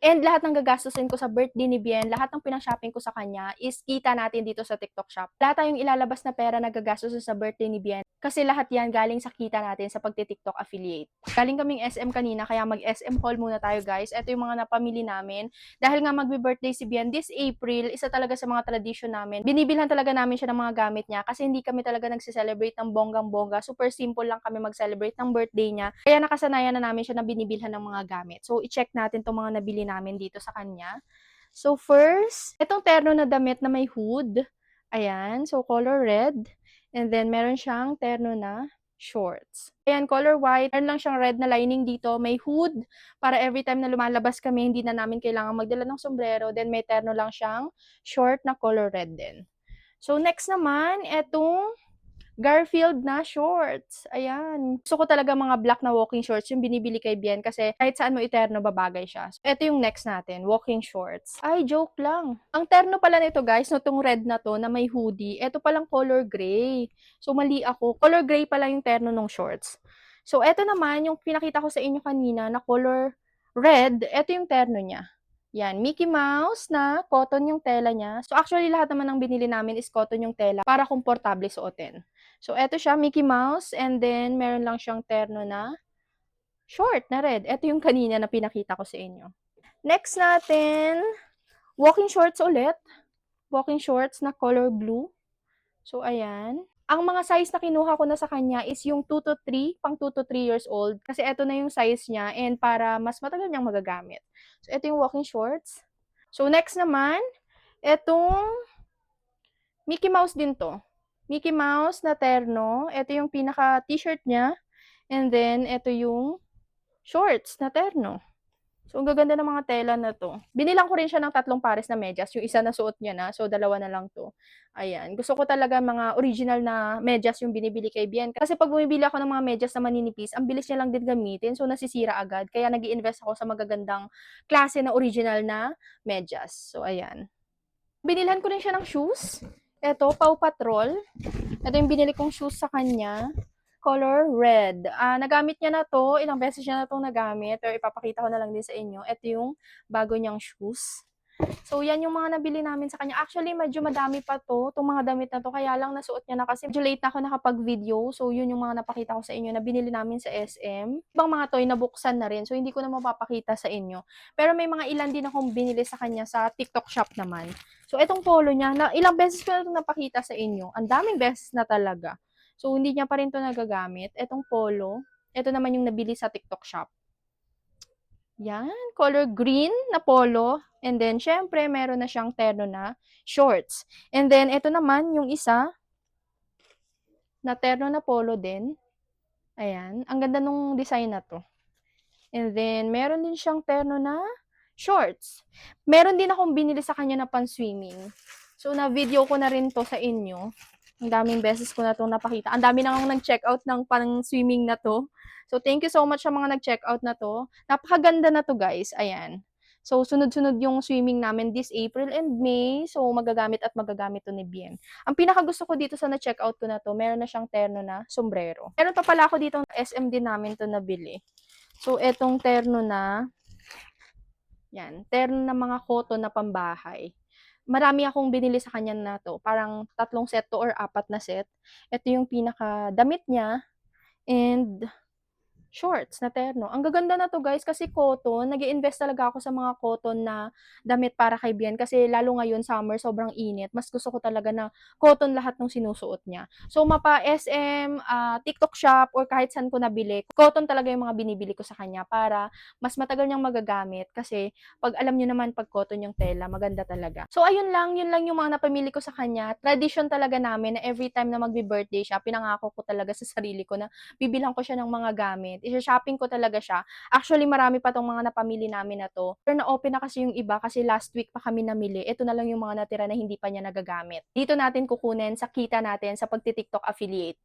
And lahat ng gagastusin ko sa birthday ni Bien, lahat ng pinang-shopping ko sa kanya is kita natin dito sa TikTok Shop. Wala tayong ilalabas na pera na gagastusin sa birthday ni Bien kasi lahat yan galing sa kita natin sa pagti-TikTok affiliate. Galing kaming SM kanina kaya mag-SM haul muna tayo guys. Ito yung mga napamili namin. Dahil nga magbe-birthday si Bien this April, isa talaga sa mga tradisyon namin. Binibilhan talaga namin siya ng mga gamit niya kasi hindi kami talaga nagse-celebrate ng bonggang-bongga. Super simple lang kami mag-celebrate ng birthday niya. Kaya nakasanayan na namin siya na binibilhan ng mga gamit. So, i-check natin itong mga nabili namin dito sa kanya. So, first, itong terno na damit na may hood. Ayan. So, color red. And then, meron siyang terno na shorts. Ayan, color white. Meron lang siyang red na lining dito. May hood para every time na lumalabas kami, hindi na namin kailangan magdala ng sombrero. Then, may terno lang siyang short na color red din. So, next naman, etong Garfield na shorts. Ayan. Gusto ko talaga mga black na walking shorts yung binibili kay Bien kasi kahit saan mo iterno babagay siya. So, ito yung next natin, walking shorts. Ay, joke lang. Ang terno pala nito guys, no, tong red na to na may hoodie, ito palang color gray. So, mali ako. Color gray pala yung terno ng shorts. So, ito naman yung pinakita ko sa inyo kanina na color red, ito yung terno niya. Yan, Mickey Mouse na cotton yung tela niya. So, actually, lahat naman ng binili namin is cotton yung tela para komportable suotin. So, eto siya, Mickey Mouse, and then meron lang siyang terno na short na red. Eto yung kanina na pinakita ko sa inyo. Next natin, walking shorts ulit. Walking shorts na color blue. So, ayan. Ang mga size na kinuha ko na sa kanya is yung 2 to 3, pang 2 to 3 years old. Kasi eto na yung size niya and para mas matagal niyang magagamit. So, eto yung walking shorts. So, next naman, etong Mickey Mouse din to. Mickey Mouse na terno. Ito yung pinaka t-shirt niya. And then, ito yung shorts na terno. So, ang gaganda ng mga tela na to. Binilang ko rin siya ng 3 pares na medyas. Yung isa na suot niya na. So, 2 na lang to. Ayan. Gusto ko talaga mga original na medyas yung binibili kay Bien. Kasi pag bumibili ako ng mga medyas na maninipis, ang bilis niya lang din gamitin. So, nasisira agad. Kaya nag-i-invest ako sa magagandang klase na original na medyas. So, ayan. Binilhan ko rin siya ng shoes. Ito, Paw Patrol. Ito yung binili kong shoes sa kanya. Color red. Nagamit niya na to. Ilang beses niya na itong nagamit. Pero ipapakita ko na lang din sa inyo. Ito yung bago niyang shoes. So, yan yung mga nabili namin sa kanya. Actually, medyo madami pa to. Itong mga damit na to. Kaya lang nasuot niya na kasi medyo late na ako nakapag-video. So, yun yung mga napakita ko sa inyo na binili namin sa SM. Ibang mga toy nabuksan na rin. So, hindi ko na mapapakita sa inyo. Pero may mga ilan din akong binili sa kanya sa TikTok shop naman. So, itong polo niya, na ilang beses ko na ito napakita sa inyo. Ang daming beses na talaga. So, hindi niya pa rin ito nagagamit. Itong polo, ito naman yung nabili sa TikTok shop. Yan, color green na polo. And then, syempre, meron na siyang terno na shorts. And then, ito naman, yung isa, na terno na polo din. Ayan, ang ganda nung design na to. And then, meron din siyang terno na shorts. Meron din akong binili sa kanya na pan-swimming. So, na-video ko na rin to sa inyo. Ang daming beses ko na itong napakita. Ang dami na akong nag-checkout ng pang-swimming na to. So, thank you so much sa mga nag-checkout na to. Napakaganda na to, guys. Ayan. So, sunod-sunod yung swimming namin this April and May. So, magagamit at magagamit to ni Bien. Ang pinakagusto ko dito sa na-checkout ko na to, meron na siyang terno na sombrero. Meron pa pala ako dito, SM din namin to nabili. So, etong terno na, yan, terno na mga cotton na pambahay. Marami akong binili sa kanya na to. Parang 3 set to or 4 na set. Ito yung pinaka damit niya. And shorts na terno. Ang gaganda na to guys kasi cotton. Nag-i-invest talaga ako sa mga cotton na damit para kay Bien kasi lalo ngayon summer sobrang init. Mas gusto ko talaga na cotton lahat ng sinusuot niya. So mapa SM, TikTok shop or kahit saan ko nabili, cotton talaga yung mga binibili ko sa kanya para mas matagal niyang magagamit kasi pag alam niyo naman pag cotton yung tela, maganda talaga. So ayun lang, yun lang yung mga napamili ko sa kanya. Tradition talaga namin na every time na magbi-birthday siya, pinangako ko talaga sa sarili ko na bibilhan ko siya ng mga gamit. Isha-shopping ko talaga siya. Actually, marami pa tong mga napamili namin na to. Pero na-open na kasi yung iba kasi last week pa kami namili. Ito na lang yung mga natira na hindi pa niya nagagamit. Dito natin kukunin sa kita natin sa pagti-TikTok affiliate.